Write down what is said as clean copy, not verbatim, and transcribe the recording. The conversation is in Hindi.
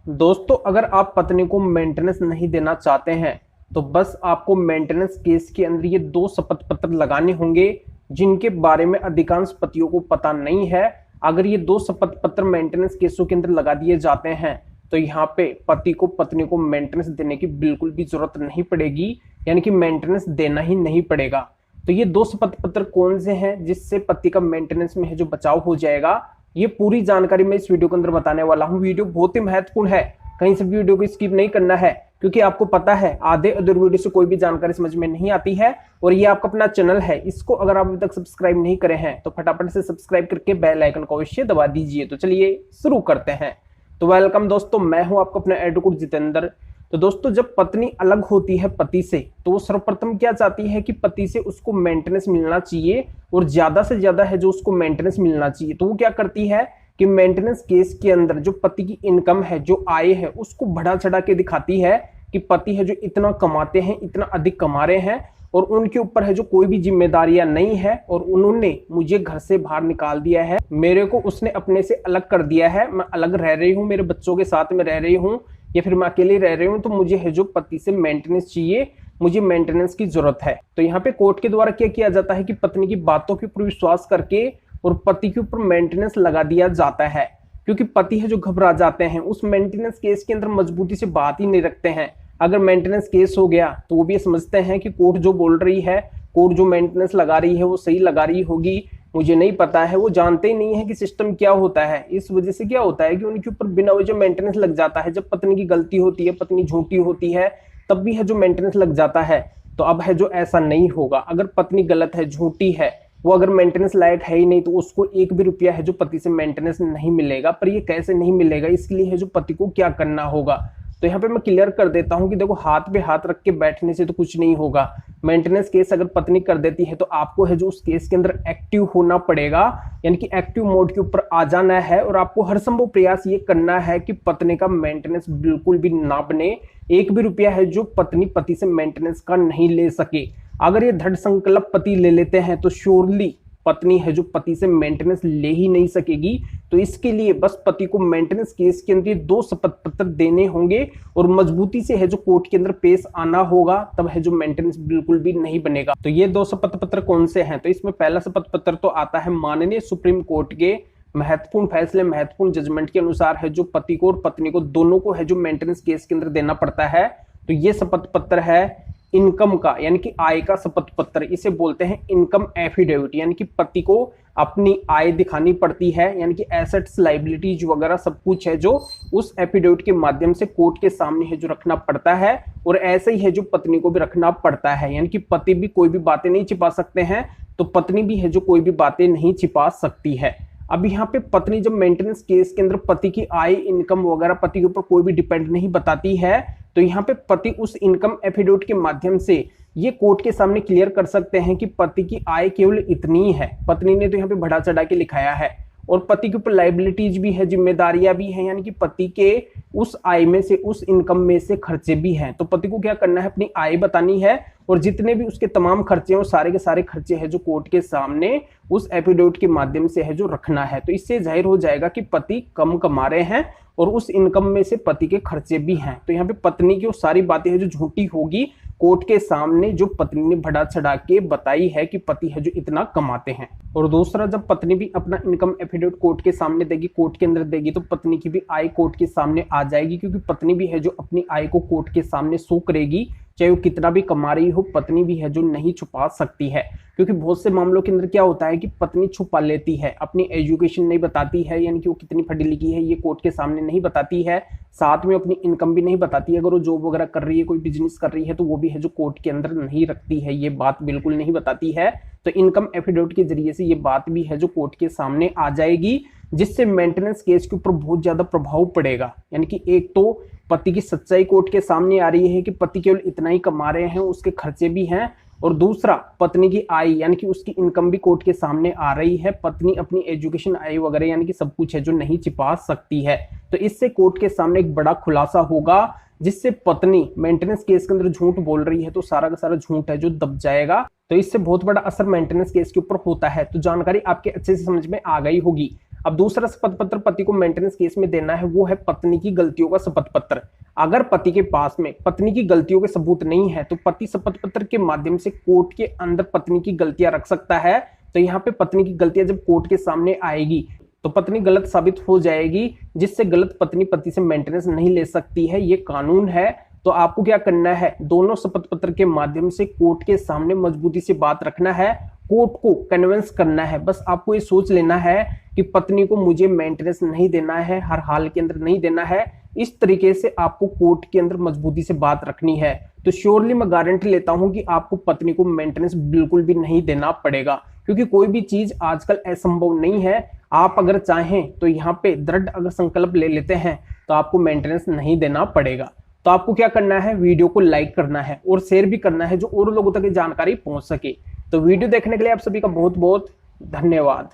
दोस्तों, अगर आप पत्नी को मेंटेनेंस नहीं देना चाहते हैं तो बस आपको मेंटेनेंस केस के अंदर ये दो शपथ पत्र लगाने होंगे जिनके बारे में अधिकांश पतियों को पता नहीं है। अगर ये दो शपथ पत्र मेंटेनेंस केसों के अंदर लगा दिए जाते हैं तो यहाँ पे पति को पत्नी को मेंटेनेंस देने की बिल्कुल भी जरूरत नहीं पड़ेगी, यानी कि मेंटेनेंस देना ही नहीं पड़ेगा। तो ये दो शपथ पत्र कौन से हैं जिससे पति का मेंटेनेंस में है जो बचाव हो जाएगा, ये पूरी जानकारी मैं इस वीडियो के अंदर बताने वाला हूँ। वीडियो बहुत ही महत्वपूर्ण है, कहीं से वीडियो को स्किप नहीं करना है, क्योंकि आपको पता है आधे अधूरे वीडियो से कोई भी जानकारी समझ में नहीं आती है। और ये आपका अपना चैनल है, इसको अगर आप अभी तक सब्सक्राइब नहीं करे हैं तो फटाफट से सब्सक्राइब करके बेल आइकन को अवश्य दबा दीजिए। तो चलिए शुरू करते हैं। तो वेलकम दोस्तों, मैं हूं आपका अपना एडवोकेट जितेंद्र। तो दोस्तों, जब पत्नी अलग होती है पति से तो वो सर्वप्रथम क्या चाहती है कि पति से उसको मेंटेनेंस मिलना चाहिए और ज्यादा से ज्यादा है जो उसको मेंटेनेंस मिलना चाहिए। तो वो क्या करती है कि मेंटेनेंस केस के अंदर जो पति की इनकम है, जो आय है, उसको बढ़ा चढ़ा के दिखाती है कि पति है जो इतना कमाते हैं, इतना अधिक कमा रहे हैं और उनके ऊपर है जो कोई भी जिम्मेदारियां नहीं है और उन्होंने मुझे घर से बाहर निकाल दिया है, मेरे को उसने अपने से अलग कर दिया है, मैं अलग रह रही हूँ, मेरे बच्चों के साथ में रह रही हूँ या फिर मैं अकेले रह रही हूँ, तो मुझे है जो पति से मेंटेनेंस चाहिए, मुझे मेंटेनेंस की जरूरत है। तो यहाँ पे कोर्ट के द्वारा क्या किया जाता है कि पत्नी की बातों के ऊपर विश्वास करके और पति के ऊपर मेंटेनेंस लगा दिया जाता है, क्योंकि पति है जो घबरा जाते हैं, उस मेंटेनेंस केस के अंदर मजबूती से बात ही नहीं रखते हैं। अगर मेंटेनेंस केस हो गया तो वो भी समझते हैं कि कोर्ट जो बोल रही है, कोर्ट जो मेंटेनेंस लगा रही है वो सही लगा रही होगी, मुझे नहीं पता है। वो जानते ही नहीं है कि सिस्टम क्या होता है। इस वजह से क्या होता है कि उनके ऊपर बिना वजह मेंटेनेंस लग जाता है। जब पत्नी की गलती होती है, पत्नी झूठी होती है, तब भी है जो मेंटेनेंस लग जाता है। तो अब है जो ऐसा नहीं होगा। अगर पत्नी गलत है, झूठी है, वो अगर मेंटेनेंस लायक है ही नहीं तो उसको एक भी रुपया है जो पति से मेंटेनेंस नहीं मिलेगा। पर ये कैसे नहीं मिलेगा, इसके लिए है जो पति को क्या करना होगा। तो यहाँ पे मैं क्लियर कर देता हूँ कि देखो, हाथ पे हाथ रख के बैठने से तो कुछ नहीं होगा। मेंटेनेंस केस अगर पत्नी कर देती है तो आपको है जो उस केस के अंदर एक्टिव होना पड़ेगा, यानी कि एक्टिव मोड के ऊपर आ जाना है और आपको हर संभव प्रयास ये करना है कि पत्नी का मेंटेनेंस बिल्कुल भी ना बने। एक भी रुपया है जो पत्नी पति से मेंटेनेंस का नहीं ले सके। अगर ये दृढ़ संकल्प पति ले लेते हैं तो श्योरली पत्नी है जो पति से मेंटेनेंस ले ही नहीं सकेगी। तो इसके लिए बस पति को मेंटेनेंस केस के अंदर दो शपथ पत्र देने होंगे और मजबूती से है जो कोर्ट के अंदर पेश आना होगा, तब है जो मेंटेनेंस बिल्कुल भी नहीं बनेगा। तो ये दो शपथ पत्र कौन से हैं? तो इसमें पहला शपथ पत्र तो आता है माननीय सुप्रीम कोर्ट के महत्वपूर्ण फैसले, महत्वपूर्ण जजमेंट के अनुसार है जो पति को और पत्नी को दोनों को है जो मेंटेनेंस केस के अंदर देना पड़ता है। तो ये शपथ पत्र है इनकम का, यानी कि आय का शपथ पत्र। इसे बोलते हैं इनकम एफिडेविट, यानी कि पति को अपनी आय दिखानी पड़ती है, यानी कि एसेट्स, लायबिलिटीज वगैरह सब कुछ है जो उस एफिडेविट के माध्यम से कोर्ट के सामने है जो रखना पड़ता है। और ऐसे ही है जो पत्नी को भी रखना पड़ता है, यानी कि पति भी कोई भी बातें नहीं छिपा सकते हैं तो पत्नी भी है जो कोई भी बातें नहीं छिपा सकती है। अब यहाँ पे पत्नी जब मेंटेनेंस केस के अंदर पति की आय, इनकम वगैरह पति के ऊपर कोई भी डिपेंड नहीं बताती है, तो यहाँ पे पति उस इनकम एफिडेविट के माध्यम से ये कोर्ट के सामने क्लियर कर सकते हैं कि पति की आय केवल इतनी है। पत्नी ने तो यहाँ पे बढ़ा चढ़ा के लिखाया है और पति के ऊपर लायबिलिटीज भी है, जिम्मेदारियां भी हैं, यानी कि पति के उस आय में से, उस इनकम में से खर्चे भी हैं। तो पति को क्या करना है, अपनी आय बतानी है और जितने भी उसके तमाम खर्चे हैं वो सारे के सारे खर्चे हैं जो कोर्ट के सामने उस एफिडेविट के माध्यम से है जो रखना है। तो इससे जाहिर हो जाएगा कि पति कम कमा रहे हैं और उस इनकम में से पति के खर्चे भी हैं। तो यहाँ पे पत्नी की वो सारी बातें है जो झूठी होगी कोर्ट के सामने, जो पत्नी ने बढ़ा चढ़ा के बताई है कि पति है जो इतना कमाते हैं। और दूसरा, जब पत्नी भी अपना इनकम एफिडेविट कोर्ट के सामने देगी, कोर्ट के अंदर देगी, तो पत्नी की भी आय कोर्ट के सामने आ जाएगी, क्योंकि पत्नी भी है जो अपनी आय को कोर्ट के सामने शो करेगी। चाहे वो कितना भी कमा रही हो, पत्नी भी है जो नहीं छुपा सकती है। क्योंकि बहुत से मामलों के अंदर क्या होता है कि पत्नी छुपा लेती है, अपनी एजुकेशन नहीं बताती है, यानी कि वो कितनी पढ़ी लिखी है ये कोर्ट के सामने नहीं बताती है, साथ में अपनी इनकम भी नहीं बताती है। अगर वो जॉब वगैरह कर रही है, कोई बिजनेस कर रही है, तो वो भी है जो कोर्ट के अंदर नहीं रखती है, ये बात बिल्कुल नहीं बताती है। तो इनकम एफिडेविट के जरिए से ये बात भी है जो कोर्ट के सामने आ जाएगी, जिससे मेंटेनेंस केस के ऊपर बहुत ज्यादा प्रभाव पड़ेगा। यानी कि एक तो पति की सच्चाई कोर्ट के सामने आ रही है कि पति केवल इतना ही कमा रहे हैं, उसके खर्चे भी हैं, और दूसरा पत्नी की आय यानी कि उसकी इनकम भी कोर्ट के सामने आ रही है। पत्नी अपनी एजुकेशन आय वगैरह यानी कि सब कुछ है जो नहीं छिपा सकती है। तो इससे कोर्ट के सामने एक बड़ा खुलासा होगा, जिससे पत्नी मेंटेनेंस केस के अंदर झूठ बोल रही है तो सारा का सारा झूठ है जो दब जाएगा। तो इससे बहुत बड़ा असर मेंटेनेंस केस के ऊपर होता है। तो जानकारी आपके अच्छे से समझ में आ गई होगी। अब दूसरा शपथ पत्र पति को मेंटेनेंस केस में देना है, वो है पत्नी की गलतियों का शपथ पत्र। अगर पति के पास में पत्नी की गलतियों के सबूत नहीं है तो पति शपथ पत्र के माध्यम से कोर्ट के अंदर पत्नी की गलतियां रख सकता है। तो यहाँ पे पत्नी की गलतियां जब कोर्ट के सामने आएगी तो पत्नी गलत साबित हो जाएगी, जिससे गलत पत्नी पति से मेंटेनेंस नहीं ले सकती है, ये कानून है। तो आपको क्या करना है, दोनों शपथ पत्र के माध्यम से कोर्ट के सामने मजबूती से बात रखना है, कोर्ट को कन्विंस करना है। बस आपको ये सोच लेना है कि पत्नी को मुझे मेंटेनेंस नहीं देना है, हर हाल के अंदर नहीं देना है। इस तरीके से आपको कोर्ट के अंदर मजबूती से बात रखनी है। तो श्योरली मैं गारंटी लेता हूं कि आपको पत्नी को मेंटेनेंस बिल्कुल भी नहीं देना पड़ेगा, क्योंकि कोई भी चीज आजकल असंभव नहीं है। आप अगर चाहें तो यहाँ पे दृढ़ अगर संकल्प ले लेते हैं तो आपको मेंटेनेंस नहीं देना पड़ेगा। तो आपको क्या करना है, वीडियो को लाइक करना है और शेयर भी करना है, जो और लोगों तक ये जानकारी पहुंच सके। तो वीडियो देखने के लिए आप सभी का बहुत बहुत धन्यवाद।